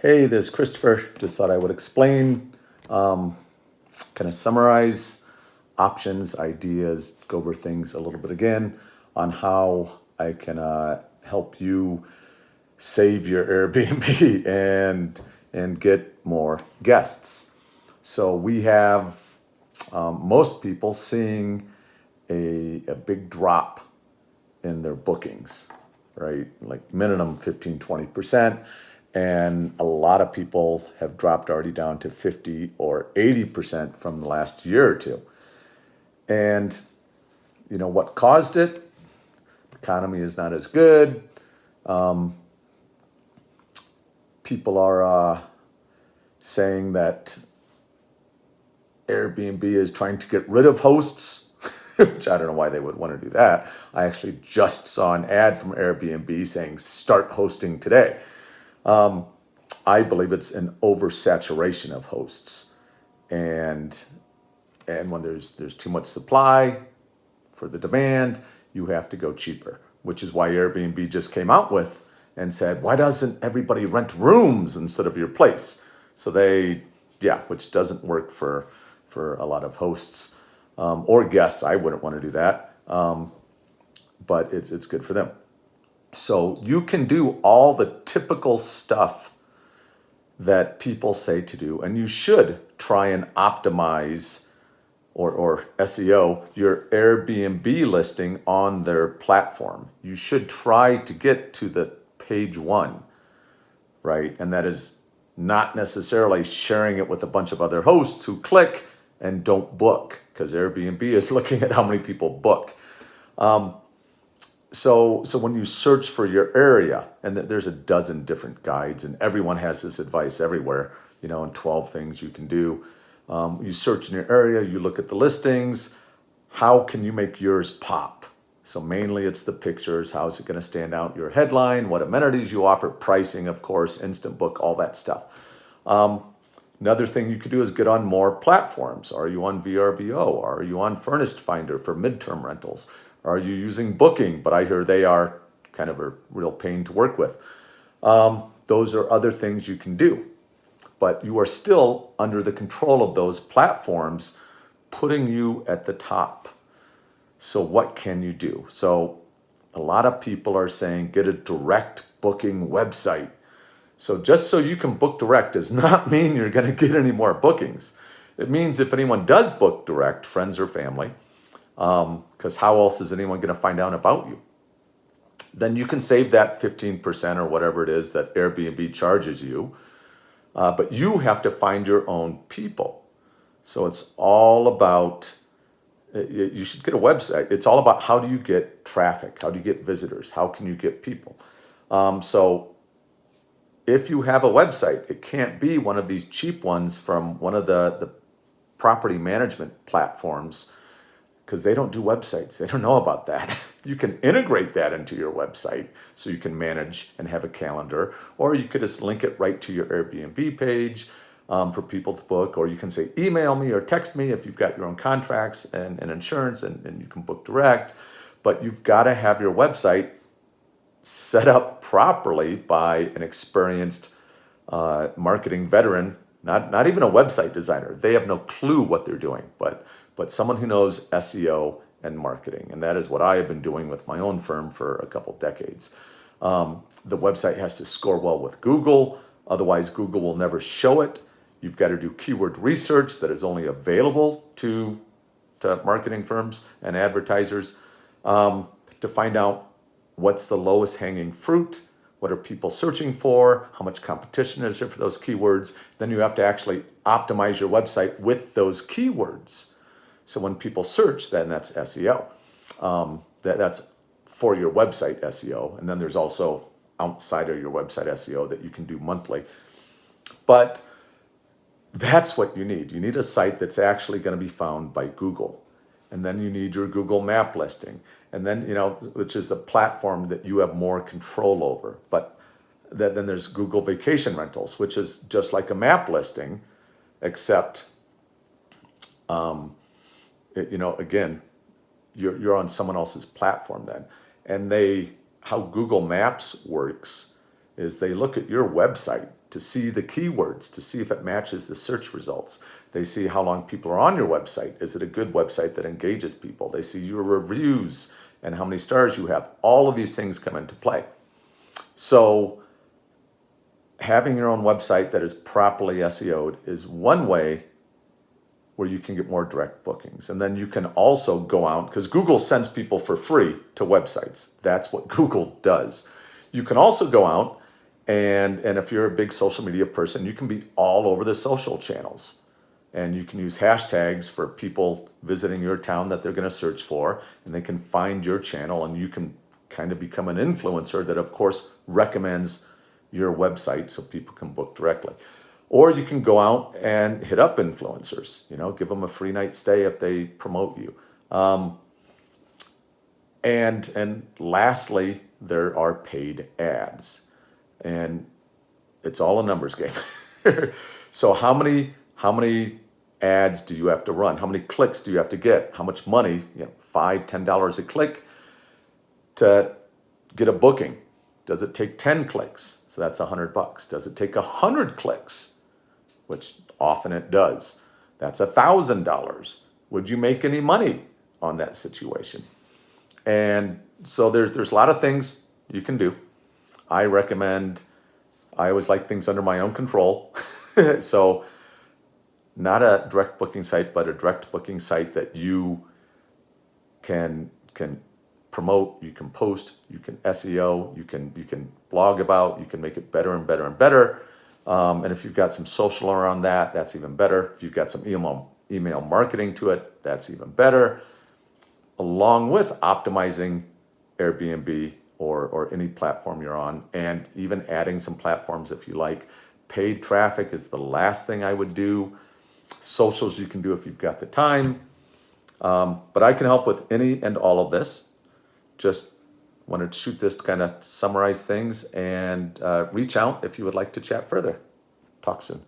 Hey, this is Christopher. Just thought I would explain, kind of summarize options, ideas, go over things a little bit again on how I can help you save your Airbnb and get more guests. So we have most people seeing a big drop in their bookings, right? Like minimum 15, 20%. And a lot of people have dropped already down to 50 or 80% from the last year or two. And you know what caused it? The economy is not as good. People are saying that Airbnb is trying to get rid of hosts, which I don't know why they would want to do that. I actually just saw an ad from Airbnb saying start hosting today. I believe it's an oversaturation of hosts, and when there's too much supply for the demand, you have to go cheaper, which is why Airbnb just came out with and said, why doesn't everybody rent rooms instead of your place? So which doesn't work for a lot of hosts or guests. I wouldn't want to do that, but it's good for them. So you can do all the typical stuff that people say to do, and you should try and optimize or SEO your Airbnb listing on their platform. You should try to get to the page one, right? And that is not necessarily sharing it with a bunch of other hosts who click and don't book, because Airbnb is looking at how many people book. So when you search for your area, and there's a dozen different guides, and everyone has this advice everywhere, and 12 things you can do. You search in your area, you look at the listings. How can you make yours pop? So mainly it's the pictures. How is it going to stand out? Your headline, what amenities you offer, pricing, of course, instant book, all that stuff. Another thing you could do is get on more platforms. Are you on VRBO? Are you on Furnished Finder for midterm rentals? Are you using Booking? But I hear they are kind of a real pain to work with. Those are other things you can do. But you are still under the control of those platforms, putting you at the top. So what can you do? So a lot of people are saying get a direct booking website. So just so you can book direct does not mean you're going to get any more bookings. It means if anyone does book direct, friends or family, because how else is anyone going to find out about you? Then you can save that 15% or whatever it is that Airbnb charges you. But you have to find your own people. So it's all about, you should get a website. It's all about how do you get traffic? How do you get visitors? How can you get people? So if you have a website, it can't be one of these cheap ones from one of the property management platforms, because they don't do websites. They don't know about that. You can integrate that into your website so you can manage and have a calendar, or you could just link it right to your Airbnb page for people to book, or you can say, email me or text me if you've got your own contracts and insurance, and you can book direct. But you've got to have your website set up properly by an experienced marketing veteran, not even a website designer. They have no clue what they're doing, but someone who knows SEO and marketing. And that is what I have been doing with my own firm for a couple decades. The website has to score well with Google. Otherwise, Google will never show it. You've got to do keyword research that is only available to marketing firms and advertisers to find out what's the lowest hanging fruit. What are people searching for? How much competition is there for those keywords? Then you have to actually optimize your website with those keywords. So when people search, then that's SEO. That's for your website SEO. And then there's also outside of your website SEO that you can do monthly. But that's what you need. You need a site that's actually going to be found by Google. And then you need your Google map listing. And then, which is the platform that you have more control over. But then there's Google Vacation Rentals, which is just like a map listing, except again, you're on someone else's platform then. And how Google Maps works is they look at your website to see the keywords, to see if it matches the search results. They see how long people are on your website. Is it a good website that engages people? They see your reviews and how many stars you have. All of these things come into play. So having your own website that is properly SEO'd is one way where you can get more direct bookings. And then you can also go out, because Google sends people for free to websites. That's what Google does. You can also go out and if you're a big social media person, you can be all over the social channels. And you can use hashtags for people visiting your town that they're going to search for, and they can find your channel, and you can kind of become an influencer that, of course, recommends your website so people can book directly. Or you can go out and hit up influencers, give them a free night stay if they promote you. And lastly, there are paid ads, and it's all a numbers game. So how many ads do you have to run? How many clicks do you have to get? How much money, $5, $10 a click to get a booking? Does it take 10 clicks? So that's $100. Does it take 100 clicks? Which often it does. That's $1,000. Would you make any money on that situation? And so there's a lot of things you can do. I always like things under my own control. So not a direct booking site, but a direct booking site that you can promote, you can post, you can SEO, you can blog about, you can make it better and better and better. And if you've got some social around that, that's even better. If you've got some email marketing to it, that's even better. Along with optimizing Airbnb or any platform you're on, and even adding some platforms if you like. Paid traffic is the last thing I would do. Socials you can do if you've got the time. But I can help with any and all of this. Just wanted to shoot this to kind of summarize things, and reach out if you would like to chat further. Talk soon.